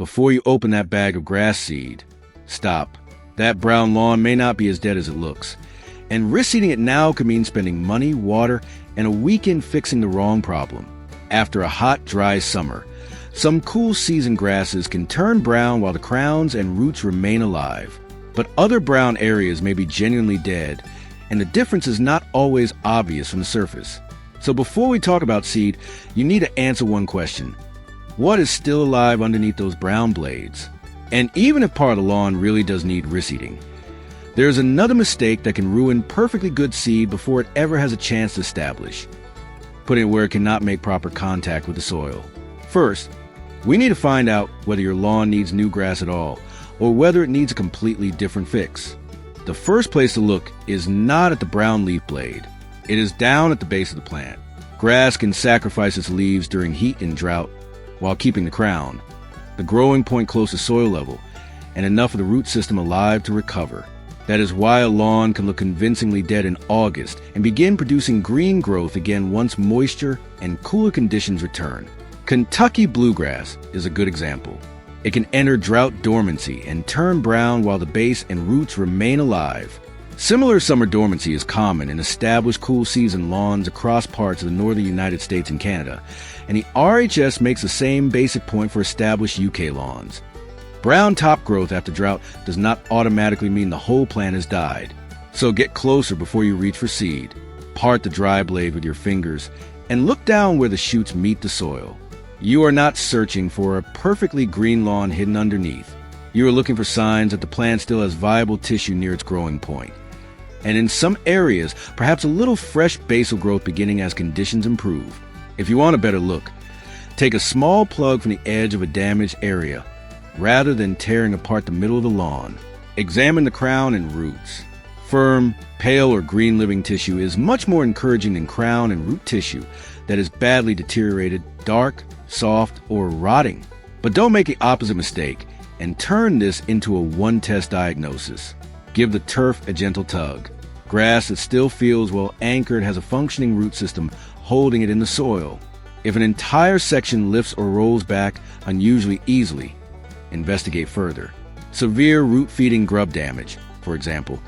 before you open that bag of grass seed, stop. That brown lawn may not be as dead as it looks. And reseeding it now could mean spending money, water, and a weekend fixing the wrong problem. After a hot, dry summer, some cool season grasses can turn brown while the crowns and roots remain alive. But other brown areas may be genuinely dead, and the difference is not always obvious from the surface. So before we talk about seed, you need to answer one question. What is still alive underneath those brown blades? And even if part of the lawn really does need reseeding, there's another mistake that can ruin perfectly good seed before it ever has a chance to establish. Putting it where it cannot make proper contact with the soil. First, we need to find out whether your lawn needs new grass at all, or whether it needs a completely different fix. The first place to look is not at the brown leaf blade. It is down at the base of the plant. Grass can sacrifice its leaves during heat and drought while keeping the crown, the growing point close to soil level, and enough of the root system alive to recover. That is why a lawn can look convincingly dead in August and begin producing green growth again once moisture and cooler conditions return. Kentucky bluegrass is a good example. It can enter drought dormancy and turn brown while the base and roots remain alive. Similar summer dormancy is common in established cool season lawns across parts of the northern United States and Canada, and the RHS makes the same basic point for established UK lawns. Brown top growth after drought does not automatically mean the whole plant has died. So get closer before you reach for seed. Part the dry blade with your fingers and look down where the shoots meet the soil. You are not searching for a perfectly green lawn hidden underneath. You are looking for signs that the plant still has viable tissue near its growing point. And in some areas, perhaps a little fresh basal growth beginning as conditions improve. If you want a better look, take a small plug from the edge of a damaged area, rather than tearing apart the middle of the lawn. Examine the crown and roots. Firm, pale or green living tissue is much more encouraging than crown and root tissue that is badly deteriorated, dark, soft, or rotting. But don't make the opposite mistake and turn this into a one-test diagnosis. Give the turf a gentle tug. Grass that still feels well anchored has a functioning root system holding it in the soil. If an entire section lifts or rolls back unusually easily, investigate further. Severe root-feeding grub damage, for example,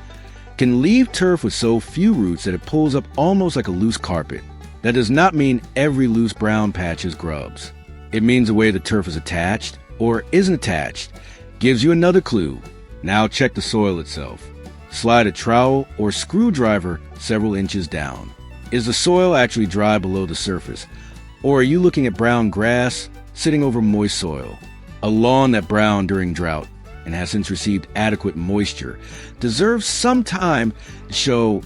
can leave turf with so few roots that it pulls up almost like a loose carpet. That does not mean every loose brown patch is grubs. It means the way the turf is attached or isn't attached gives you another clue. Now check the soil itself. Slide a trowel or screwdriver several inches down. Is the soil actually dry below the surface? Or are you looking at brown grass sitting over moist soil? A lawn that browned during drought and has since received adequate moisture deserves some time to show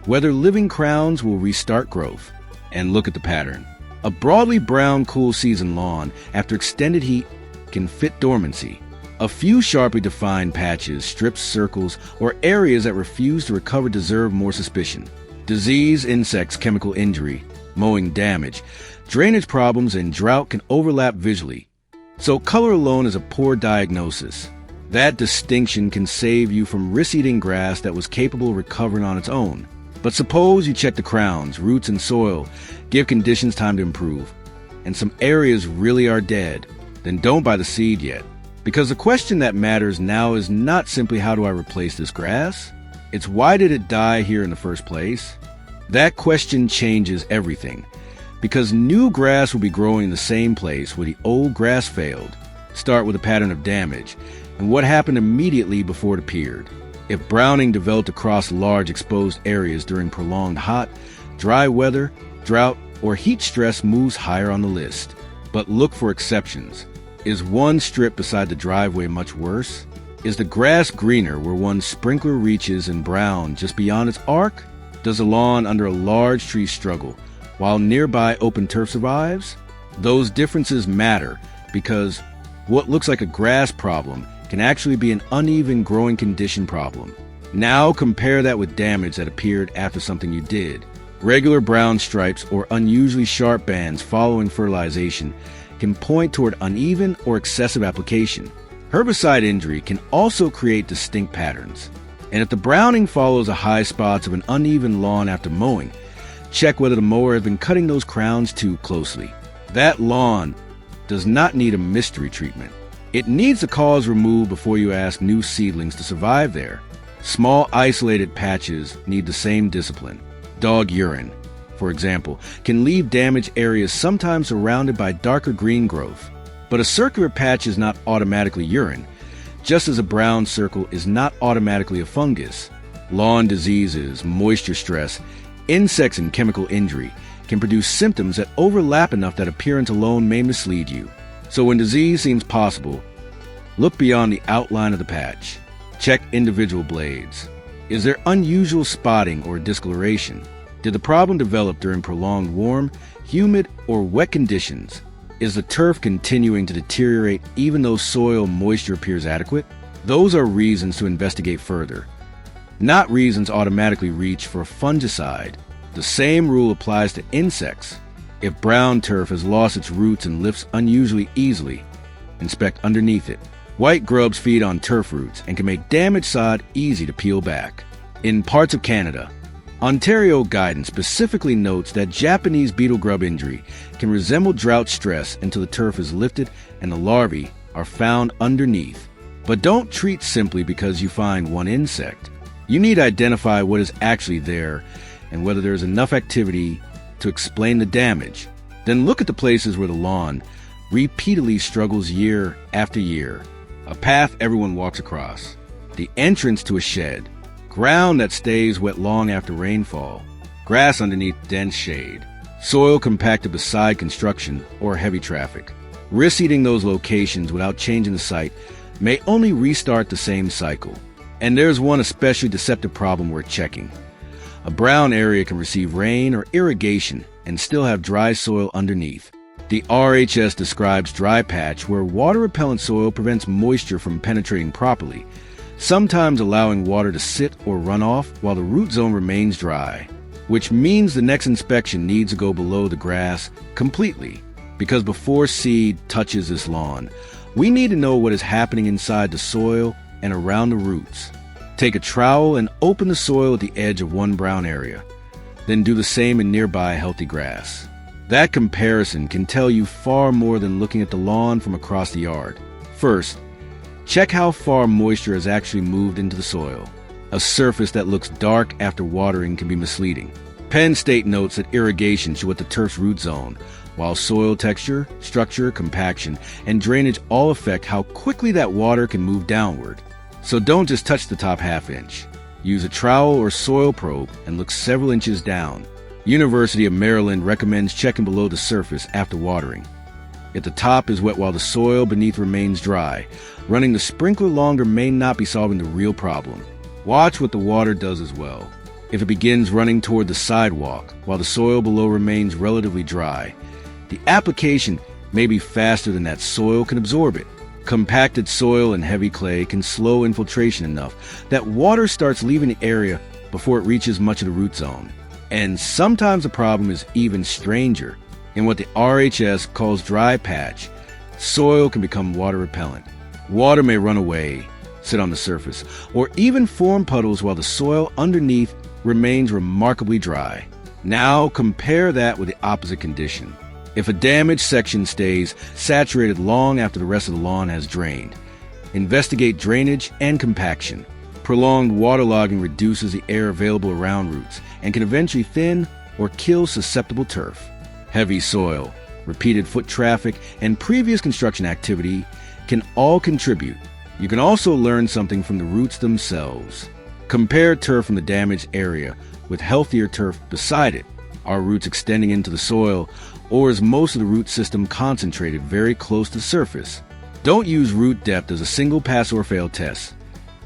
whether living crowns will restart growth. And look at the pattern. A broadly brown cool season lawn after extended heat can fit dormancy. A few sharply defined patches, strips, circles, or areas that refuse to recover deserve more suspicion. Disease, insects, chemical injury, mowing damage, drainage problems, and drought can overlap visually. So color alone is a poor diagnosis. That distinction can save you from reseeding grass that was capable of recovering on its own. But suppose you check the crowns, roots, and soil, give conditions time to improve, and some areas really are dead, then don't buy the seed yet. Because the question that matters now is not simply how do I replace this grass? It's why did it die here in the first place? That question changes everything, because new grass will be growing in the same place where the old grass failed. Start with a pattern of damage, and what happened immediately before it appeared. If browning developed across large exposed areas during prolonged hot, dry weather, drought, or heat stress moves higher on the list. But look for exceptions. Is one strip beside the driveway much worse? Is the grass greener where one sprinkler reaches and brown just beyond its arc? Does a lawn under a large tree struggle, while nearby open turf survives? Those differences matter because what looks like a grass problem can actually be an uneven growing condition problem. Now compare that with damage that appeared after something you did. Regular brown stripes or unusually sharp bands following fertilization can point toward uneven or excessive application. Herbicide injury can also create distinct patterns. And if the browning follows the high spots of an uneven lawn after mowing, check whether the mower has been cutting those crowns too closely. That lawn does not need a mystery treatment. It needs the cause removed before you ask new seedlings to survive there. Small isolated patches need the same discipline. Dog urine, for example, can leave damaged areas sometimes surrounded by darker green growth. But a circular patch is not automatically urine, just as a brown circle is not automatically a fungus. Lawn diseases, moisture stress, insects, and chemical injury can produce symptoms that overlap enough that appearance alone may mislead you. So when disease seems possible, look beyond the outline of the patch. Check individual blades. Is there unusual spotting or discoloration? Did the problem develop during prolonged warm, humid, or wet conditions? Is the turf continuing to deteriorate even though soil moisture appears adequate? Those are reasons to investigate further, not reasons automatically reach for a fungicide. The same rule applies to insects. If brown turf has lost its roots and lifts unusually easily, inspect underneath it. White grubs feed on turf roots and can make damaged sod easy to peel back. In parts of Canada, Ontario guidance specifically notes that Japanese beetle grub injury can resemble drought stress until the turf is lifted and the larvae are found underneath. But don't treat simply because you find one insect. You need to identify what is actually there and whether there is enough activity to explain the damage. Then look at the places where the lawn repeatedly struggles year after year. A path everyone walks across, the entrance to a shed, ground that stays wet long after rainfall, grass underneath dense shade, soil compacted beside construction or heavy traffic. Reseeding those locations without changing the site may only restart the same cycle. And there's one especially deceptive problem worth checking. A brown area can receive rain or irrigation and still have dry soil underneath. The RHS describes dry patch where water-repellent soil prevents moisture from penetrating properly, sometimes allowing water to sit or run off while the root zone remains dry, which means the next inspection needs to go below the grass completely, because before seed touches this lawn, we need to know what is happening inside the soil and around the roots. Take a trowel and open the soil at the edge of one brown area, then do the same in nearby healthy grass. That comparison can tell you far more than looking at the lawn from across the yard. First, check how far moisture has actually moved into the soil. A surface that looks dark after watering can be misleading. Penn State notes that irrigation should wet the turf's root zone, while soil texture, structure, compaction, and drainage all affect how quickly that water can move downward. So don't just touch the top half inch. Use a trowel or soil probe and look several inches down. University of Maryland recommends checking below the surface after watering. If the top is wet while the soil beneath remains dry, running the sprinkler longer may not be solving the real problem. Watch what the water does as well. If it begins running toward the sidewalk while the soil below remains relatively dry, the application may be faster than that soil can absorb it. Compacted soil and heavy clay can slow infiltration enough that water starts leaving the area before it reaches much of the root zone. And sometimes the problem is even stranger. In what the RHS calls dry patch, soil can become water repellent. Water may run away, sit on the surface, or even form puddles while the soil underneath remains remarkably dry. Now compare that with the opposite condition. If a damaged section stays saturated long after the rest of the lawn has drained, investigate drainage and compaction. Prolonged waterlogging reduces the air available around roots and can eventually thin or kill susceptible turf. Heavy soil, repeated foot traffic, and previous construction activity can all contribute. You can also learn something from the roots themselves. Compare turf from the damaged area with healthier turf beside it. Are roots extending into the soil, or is most of the root system concentrated very close to the surface? Don't use root depth as a single pass or fail test.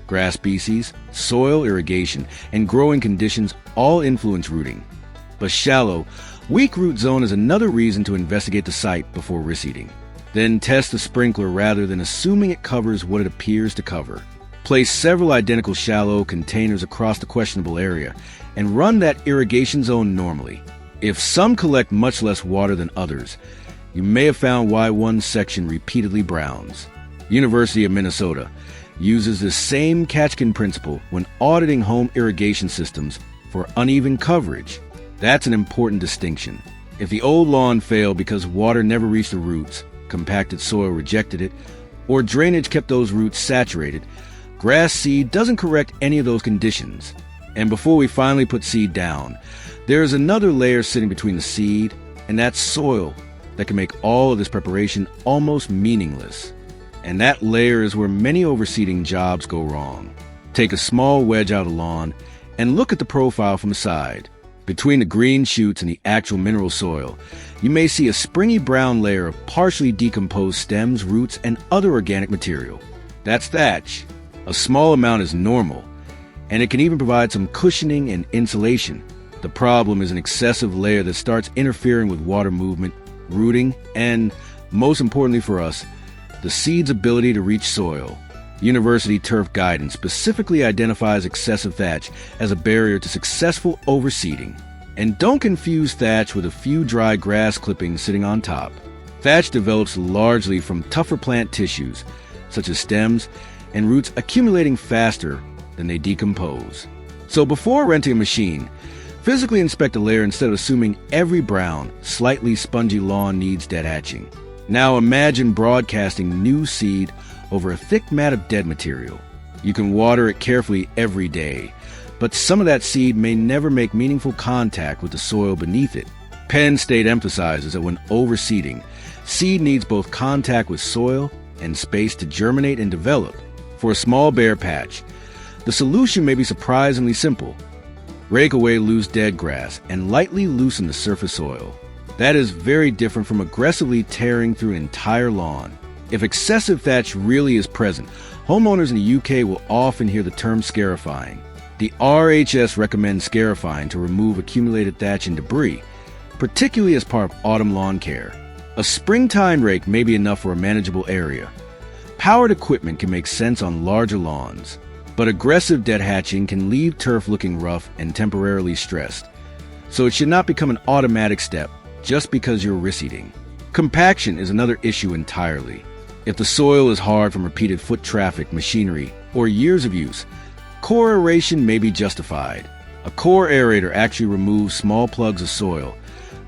Grass species, soil irrigation, and growing conditions all influence rooting. But shallow, weak root zone is another reason to investigate the site before reseeding. Then test the sprinkler rather than assuming it covers what it appears to cover. Place several identical shallow containers across the questionable area and run that irrigation zone normally. If some collect much less water than others, you may have found why one section repeatedly browns. University of Minnesota uses the same catch-can principle when auditing home irrigation systems for uneven coverage. That's an important distinction. If the old lawn failed because water never reached the roots, compacted soil rejected it, or drainage kept those roots saturated, grass seed doesn't correct any of those conditions. And before we finally put seed down, there is another layer sitting between the seed and that soil that can make all of this preparation almost meaningless. And that layer is where many overseeding jobs go wrong. Take a small wedge out of the lawn and look at the profile from the side. Between the green shoots and the actual mineral soil, you may see a springy brown layer of partially decomposed stems, roots, and other organic material. That's thatch. A small amount is normal, and it can even provide some cushioning and insulation. The problem is an excessive layer that starts interfering with water movement, rooting, and, most importantly for us, the seed's ability to reach soil. University Turf Guidance specifically identifies excessive thatch as a barrier to successful overseeding. And don't confuse thatch with a few dry grass clippings sitting on top. Thatch develops largely from tougher plant tissues, such as stems and roots accumulating faster than they decompose. So before renting a machine, physically inspect a layer instead of assuming every brown, slightly spongy lawn needs dead hatching. Now imagine broadcasting new seed over a thick mat of dead material. You can water it carefully every day, but some of that seed may never make meaningful contact with the soil beneath it. Penn State emphasizes that when overseeding, seed needs both contact with soil and space to germinate and develop. For a small bare patch, the solution may be surprisingly simple. Rake away loose dead grass and lightly loosen the surface soil. That is very different from aggressively tearing through an entire lawn. If excessive thatch really is present, homeowners in the UK will often hear the term scarifying. The RHS recommends scarifying to remove accumulated thatch and debris, particularly as part of autumn lawn care. A springtime rake may be enough for a manageable area. Powered equipment can make sense on larger lawns, but aggressive dead hatching can leave turf looking rough and temporarily stressed. So it should not become an automatic step just because you're reseeding. Compaction is another issue entirely. If the soil is hard from repeated foot traffic, machinery, or years of use, core aeration may be justified. A core aerator actually removes small plugs of soil,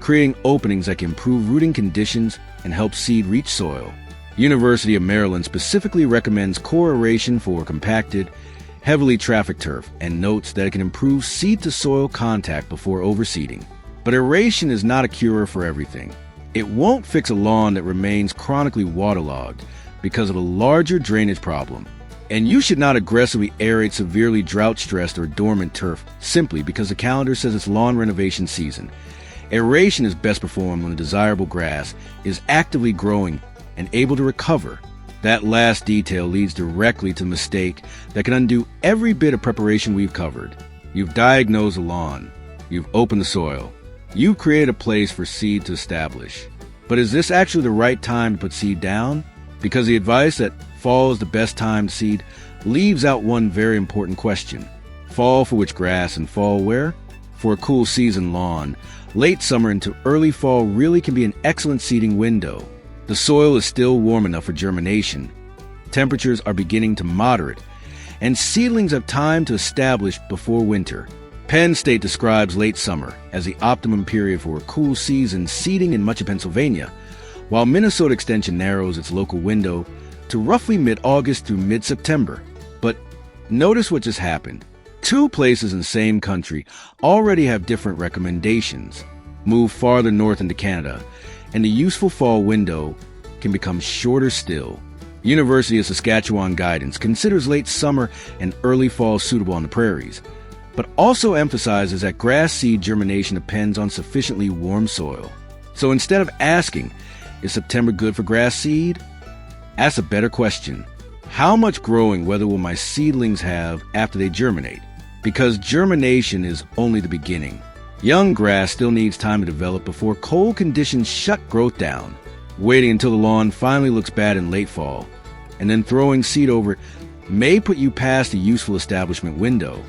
creating openings that can improve rooting conditions and help seed reach soil. University of Maryland specifically recommends core aeration for compacted, heavily trafficked turf and notes that it can improve seed-to-soil contact before overseeding. But aeration is not a cure for everything. It won't fix a lawn that remains chronically waterlogged because of a larger drainage problem. And you should not aggressively aerate severely drought-stressed or dormant turf simply because the calendar says it's lawn renovation season. Aeration is best performed when the desirable grass is actively growing and able to recover. That last detail leads directly to the mistake that can undo every bit of preparation we've covered. You've diagnosed a lawn. You've opened the soil. You've created a place for seed to establish. But is this actually the right time to put seed down? Because the advice that fall is the best time to seed leaves out one very important question. Fall for which grass and fall where? For a cool season lawn, late summer into early fall really can be an excellent seeding window. The soil is still warm enough for germination. Temperatures are beginning to moderate, and seedlings have time to establish before winter. Penn State describes late summer as the optimum period for a cool season seeding in much of Pennsylvania, while Minnesota Extension narrows its local window to roughly mid-August through mid-September. But notice what just happened. Two places in the same country already have different recommendations. Move farther north into Canada, and the useful fall window can become shorter still. University of Saskatchewan Guidance considers late summer and early fall suitable on the prairies, but also emphasizes that grass seed germination depends on sufficiently warm soil. So instead of asking, is September good for grass seed? Ask a better question. How much growing weather will my seedlings have after they germinate? Because germination is only the beginning. Young grass still needs time to develop before cold conditions shut growth down. Waiting until the lawn finally looks bad in late fall, and then throwing seed over it may put you past the useful establishment window,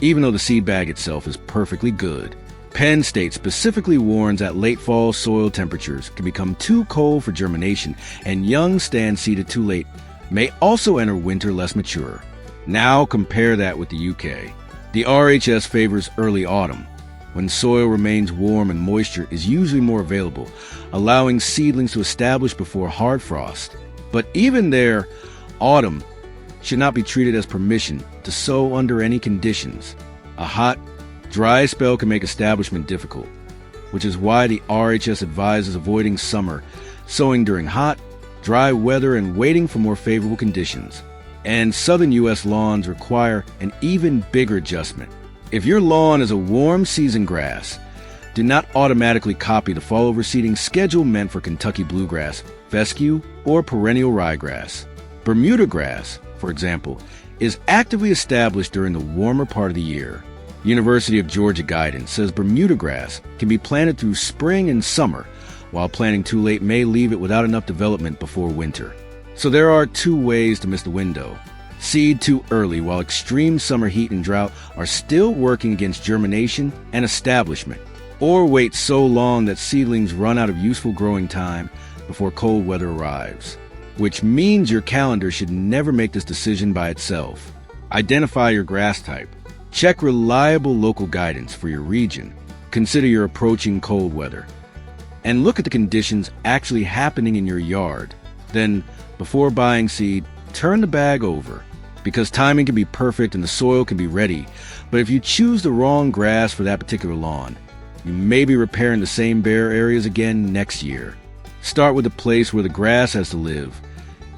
even though the seed bag itself is perfectly good. Penn State specifically warns that late fall soil temperatures can become too cold for germination, and young stands seeded too late may also enter winter less mature. Now compare that with the UK. The RHS favors early autumn, when soil remains warm and moisture is usually more available, allowing seedlings to establish before hard frost. But even there, autumn should not be treated as permission to sow under any conditions. A hot, dry spell can make establishment difficult, which is why the RHS advises avoiding summer, sowing during hot, dry weather, and waiting for more favorable conditions. And southern U.S. lawns require an even bigger adjustment. If your lawn is a warm season grass, do not automatically copy the fall overseeding schedule meant for Kentucky bluegrass, fescue, or perennial ryegrass. Bermuda grass, for example, is actively established during the warmer part of the year. University of Georgia guidance says Bermuda grass can be planted through spring and summer, while planting too late may leave it without enough development before winter. So there are two ways to miss the window. Seed too early while extreme summer heat and drought are still working against germination and establishment, or wait so long that seedlings run out of useful growing time before cold weather arrives. Which means your calendar should never make this decision by itself. Identify your grass type. Check reliable local guidance for your region. Consider your approaching cold weather. And look at the conditions actually happening in your yard. Then, before buying seed, turn the bag over. Because timing can be perfect and the soil can be ready, but if you choose the wrong grass for that particular lawn, you may be repairing the same bare areas again next year. Start with the place where the grass has to live,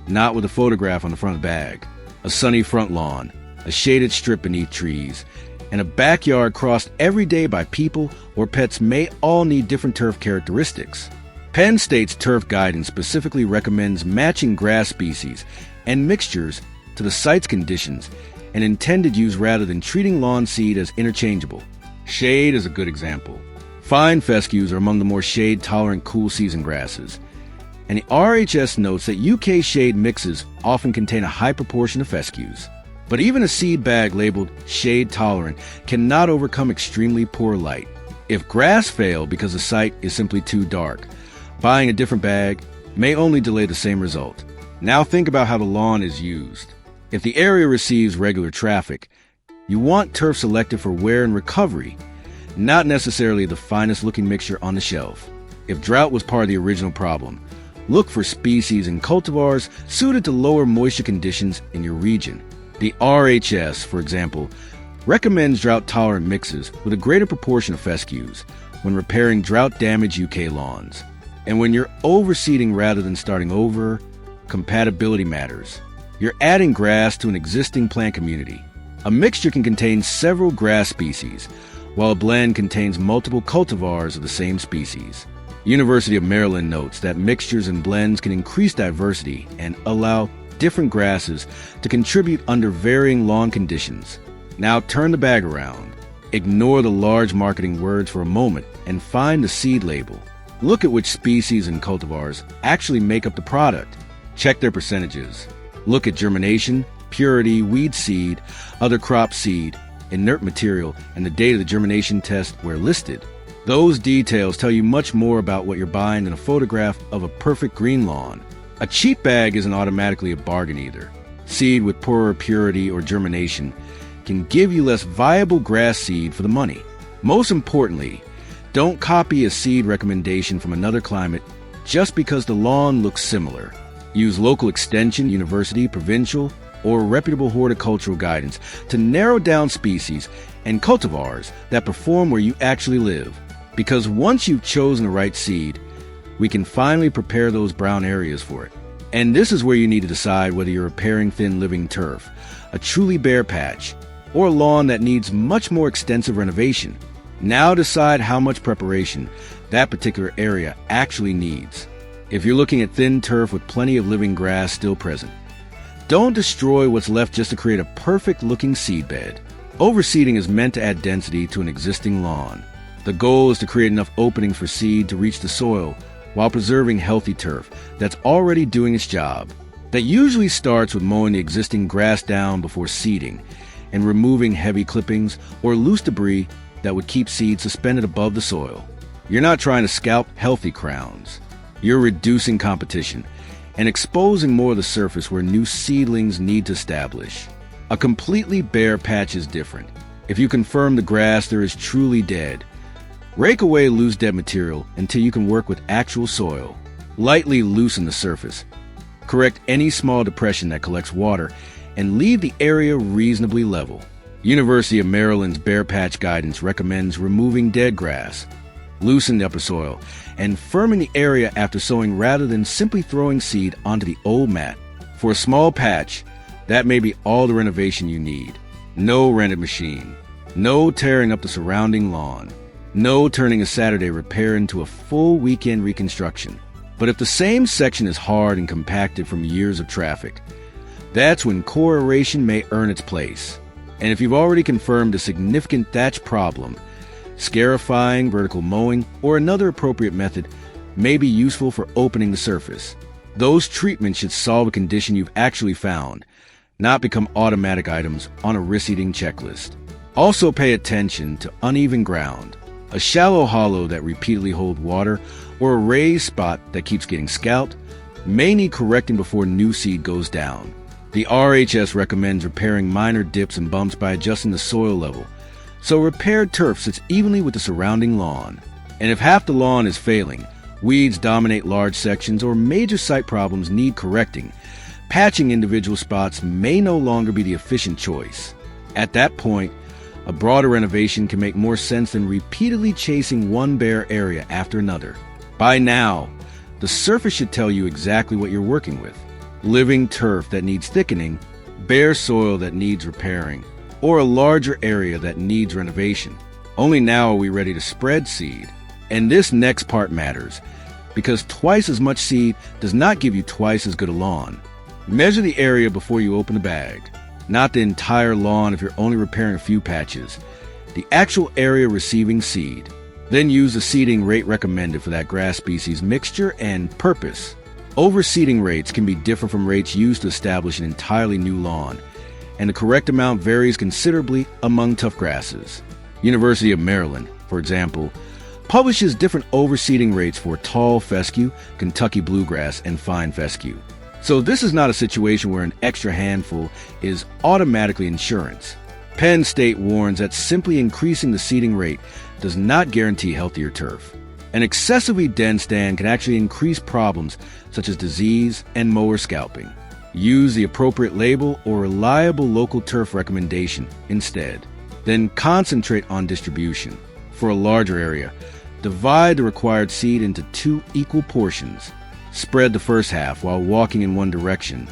not with a photograph on the front of the bag. A sunny front lawn, a shaded strip beneath trees, and a backyard crossed every day by people or pets may all need different turf characteristics. Penn State's turf guidance specifically recommends matching grass species and mixtures to the site's conditions and intended use rather than treating lawn seed as interchangeable. Shade is a good example. Fine fescues are among the more shade-tolerant cool season grasses, and the RHS notes that UK shade mixes often contain a high proportion of fescues. But even a seed bag labeled shade-tolerant cannot overcome extremely poor light. If grass fail because the site is simply too dark, buying a different bag may only delay the same result. Now think about how the lawn is used. If the area receives regular traffic, you want turf selected for wear and recovery, not necessarily the finest looking mixture on the shelf. If drought was part of the original problem, look for species and cultivars suited to lower moisture conditions in your region. The RHS, for example, recommends drought-tolerant mixes with a greater proportion of fescues when repairing drought-damaged UK lawns. And when you're overseeding rather than starting over, compatibility matters. You're adding grass to an existing plant community. A mixture can contain several grass species, while a blend contains multiple cultivars of the same species. University of Maryland notes that mixtures and blends can increase diversity and allow different grasses to contribute under varying lawn conditions. Now turn the bag around. Ignore the large marketing words for a moment and find the seed label. Look at which species and cultivars actually make up the product. Check their percentages. Look at germination, purity, weed seed, other crop seed, inert material, and the date of the germination test where listed. Those details tell you much more about what you're buying than a photograph of a perfect green lawn. A cheap bag isn't automatically a bargain either. Seed with poorer purity or germination can give you less viable grass seed for the money. Most importantly, don't copy a seed recommendation from another climate just because the lawn looks similar. Use local extension, university, provincial, or reputable horticultural guidance to narrow down species and cultivars that perform where you actually live. Because once you've chosen the right seed, we can finally prepare those brown areas for it. And this is where you need to decide whether you're repairing thin living turf, a truly bare patch, or a lawn that needs much more extensive renovation. Now decide how much preparation that particular area actually needs. If you're looking at thin turf with plenty of living grass still present, don't destroy what's left just to create a perfect-looking seed bed. Overseeding is meant to add density to an existing lawn. The goal is to create enough openings for seed to reach the soil while preserving healthy turf that's already doing its job. That usually starts with mowing the existing grass down before seeding and removing heavy clippings or loose debris that would keep seed suspended above the soil. You're not trying to scalp healthy crowns. You're reducing competition and exposing more of the surface where new seedlings need to establish. A completely bare patch is different. If you confirm the grass there is truly dead, rake away loose dead material until you can work with actual soil. Lightly loosen the surface. Correct any small depression that collects water, and leave the area reasonably level. University of Maryland's bare patch guidance recommends removing dead grass, loosen the upper soil, and firming the area after sowing rather than simply throwing seed onto the old mat. For a small patch, that may be all the renovation you need. No rented machine. No tearing up the surrounding lawn. No turning a Saturday repair into a full weekend reconstruction. But if the same section is hard and compacted from years of traffic, that's when core aeration may earn its place. And if you've already confirmed a significant thatch problem, scarifying, vertical mowing, or another appropriate method may be useful for opening the surface. Those treatments should solve a condition you've actually found, not become automatic items on a reseeding checklist. Also pay attention to uneven ground, a shallow hollow that repeatedly holds water, or a raised spot that keeps getting scalped may need correcting before new seed goes down. The RHS recommends repairing minor dips and bumps by adjusting the soil level, so repaired turf sits evenly with the surrounding lawn. And if half the lawn is failing, weeds dominate large sections, or major site problems need correcting, patching individual spots may no longer be the efficient choice. At that point, a broader renovation can make more sense than repeatedly chasing one bare area after another. By now, the surface should tell you exactly what you're working with. Living turf that needs thickening, bare soil that needs repairing, or a larger area that needs renovation. Only now are we ready to spread seed. And this next part matters, because twice as much seed does not give you twice as good a lawn. Measure the area before you open the bag. Not the entire lawn if you're only repairing a few patches. The actual area receiving seed. Then use the seeding rate recommended for that grass species mixture and purpose. Overseeding rates can be different from rates used to establish an entirely new lawn, and the correct amount varies considerably among tough grasses. University of Maryland, for example, publishes different overseeding rates for tall fescue, Kentucky bluegrass, and fine fescue. So this is not a situation where an extra handful is automatically insurance. Penn State warns that simply increasing the seeding rate does not guarantee healthier turf. An excessively dense stand can actually increase problems such as disease and mower scalping. Use the appropriate label or reliable local turf recommendation instead. Then concentrate on distribution. For a larger area, divide the required seed into 2 equal portions. Spread the first half while walking in one direction,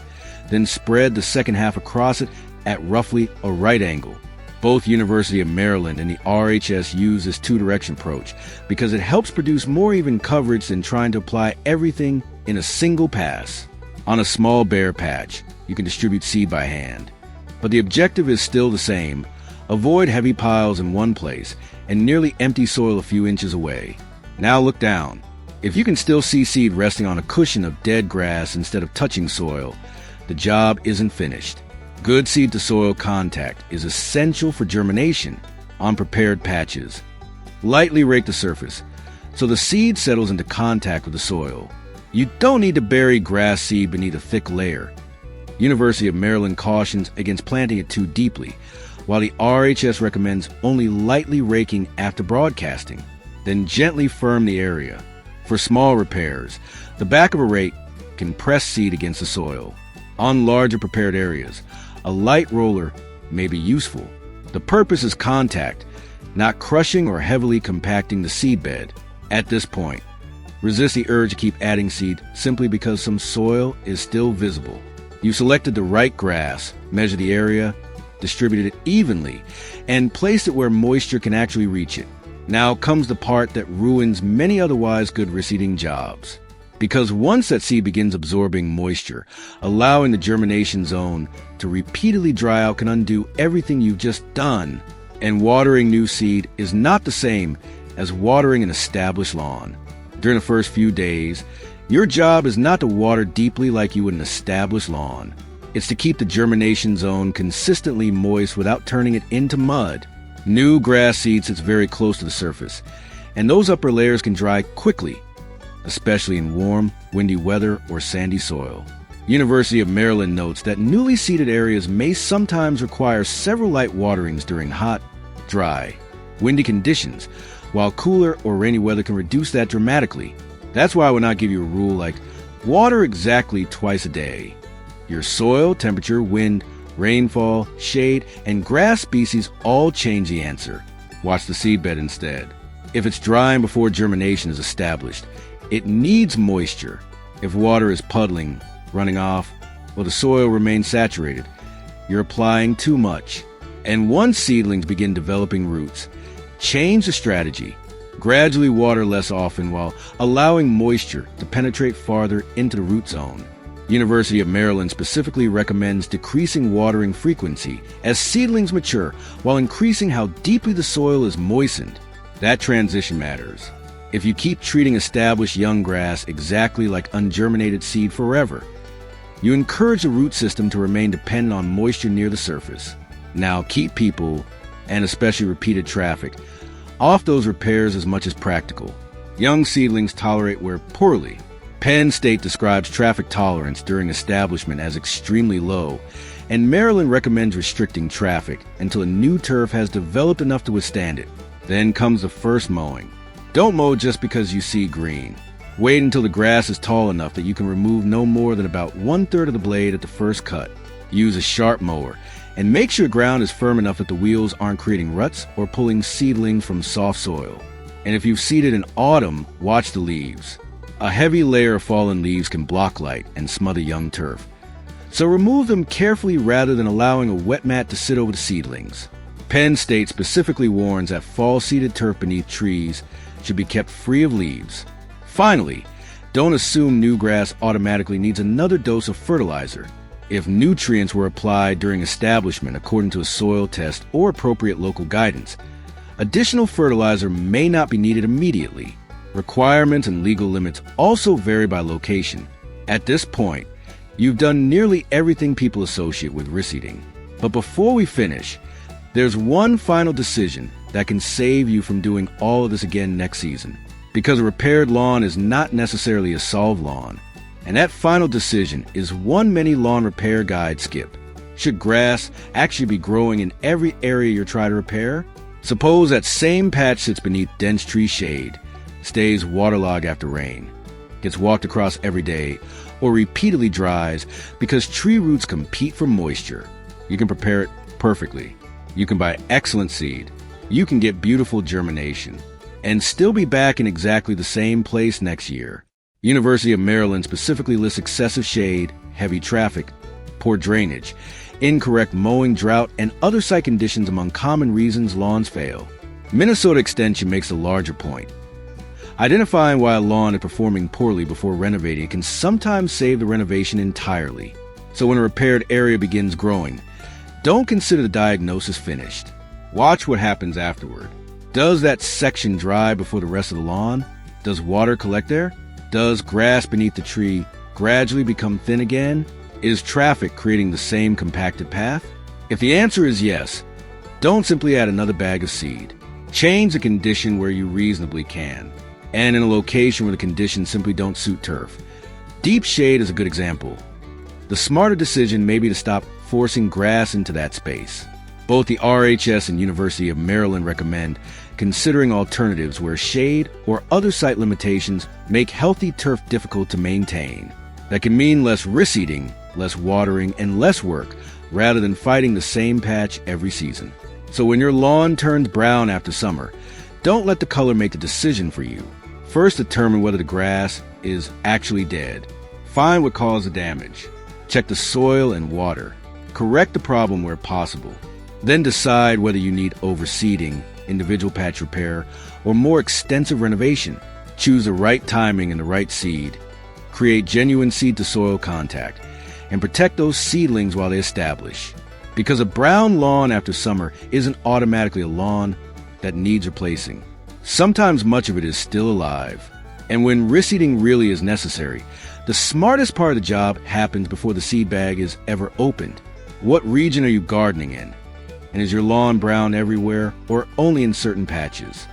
then spread the second half across it at roughly a right angle. Both University of Maryland and the RHS use this 2-direction approach because it helps produce more even coverage than trying to apply everything in a single pass. On a small bare patch, you can distribute seed by hand, but the objective is still the same. Avoid heavy piles in one place and nearly empty soil a few inches away. Now look down. If you can still see seed resting on a cushion of dead grass instead of touching soil, the job isn't finished. Good seed-to-soil contact is essential for germination on prepared patches. Lightly rake the surface so the seed settles into contact with the soil. You don't need to bury grass seed beneath a thick layer. University of Maryland cautions against planting it too deeply, while the RHS recommends only lightly raking after broadcasting. Then gently firm the area. For small repairs, the back of a rake can press seed against the soil. On larger prepared areas, a light roller may be useful. The purpose is contact, not crushing or heavily compacting the seed bed. At this point, resist the urge to keep adding seed simply because some soil is still visible. You selected the right grass, measured the area, distributed it evenly, and placed it where moisture can actually reach it. Now comes the part that ruins many otherwise good reseeding jobs. Because once that seed begins absorbing moisture, allowing the germination zone to repeatedly dry out can undo everything you've just done. And watering new seed is not the same as watering an established lawn. During the first few days, your job is not to water deeply like you would an established lawn. It's to keep the germination zone consistently moist without turning it into mud. New grass seed sits very close to the surface, and those upper layers can dry quickly, especially in warm, windy weather or sandy soil. University of Maryland notes that newly seeded areas may sometimes require several light waterings during hot, dry, windy conditions, while cooler or rainy weather can reduce that dramatically. That's why I would not give you a rule like Water exactly twice a day. Your soil, temperature, wind, rainfall, shade, and grass species all change the answer. Watch the seedbed instead. If it's drying before germination is established, it needs moisture. If water is puddling, running off, or the soil remains saturated, you're applying too much. And once seedlings begin developing roots, change the strategy. Gradually water less often while allowing moisture to penetrate farther into the root zone. University of Maryland specifically recommends decreasing watering frequency as seedlings mature while increasing how deeply the soil is moistened. That transition matters. If you keep treating established young grass exactly like ungerminated seed forever, you encourage the root system to remain dependent on moisture near the surface. Now keep people, and especially repeated traffic, off those repairs as much as practical. Young seedlings tolerate wear poorly. Penn State describes traffic tolerance during establishment as extremely low, and Maryland recommends restricting traffic until a new turf has developed enough to withstand it. Then comes the first mowing. Don't mow just because you see green. Wait until the grass is tall enough that you can remove no more than about 1/3 of the blade at the first cut. Use a sharp mower, and make sure ground is firm enough that the wheels aren't creating ruts or pulling seedlings from soft soil. And if you've seeded in autumn, watch the leaves. A heavy layer of fallen leaves can block light and smother young turf. So remove them carefully rather than allowing a wet mat to sit over the seedlings. Penn State specifically warns that fall-seeded turf beneath trees should be kept free of leaves. Finally, don't assume new grass automatically needs another dose of fertilizer. If nutrients were applied during establishment according to a soil test or appropriate local guidance, additional fertilizer may not be needed immediately. Requirements and legal limits also vary by location. At this point, you've done nearly everything people associate with reseeding. But before we finish, there's one final decision that can save you from doing all of this again next season. Because a repaired lawn is not necessarily a solved lawn. And that final decision is one many lawn repair guides skip. Should grass actually be growing in every area you're trying to repair? Suppose that same patch sits beneath dense tree shade, stays waterlogged after rain, gets walked across every day, or repeatedly dries because tree roots compete for moisture. You can prepare it perfectly. You can buy excellent seed. You can get beautiful germination and still be back in exactly the same place next year. University of Maryland specifically lists excessive shade, heavy traffic, poor drainage, incorrect mowing, drought, and other site conditions among common reasons lawns fail. Minnesota Extension makes a larger point. Identifying why a lawn is performing poorly before renovating can sometimes save the renovation entirely. So when a repaired area begins growing, don't consider the diagnosis finished. Watch what happens afterward. Does that section dry before the rest of the lawn? Does water collect there? Does grass beneath the tree gradually become thin again? Is traffic creating the same compacted path? If the answer is yes, don't simply add another bag of seed. Change the condition where you reasonably can, and in a location where the conditions simply don't suit turf. Deep shade is a good example. The smarter decision may be to stop forcing grass into that space. Both the RHS and University of Maryland recommend considering alternatives where shade or other site limitations make healthy turf difficult to maintain. That can mean less reseeding, less watering, and less work rather than fighting the same patch every season. So when your lawn turns brown after summer, don't let the color make the decision for you. First, determine whether the grass is actually dead. Find what caused the damage. Check the soil and water. Correct the problem where possible. Then decide whether you need overseeding, individual patch repair, or more extensive renovation. Choose the right timing and the right seed. Create genuine seed-to-soil contact, and protect those seedlings while they establish. Because a brown lawn after summer isn't automatically a lawn that needs replacing. Sometimes much of it is still alive. And when reseeding really is necessary, the smartest part of the job happens before the seed bag is ever opened. What region are you gardening in? And is your lawn brown everywhere or only in certain patches?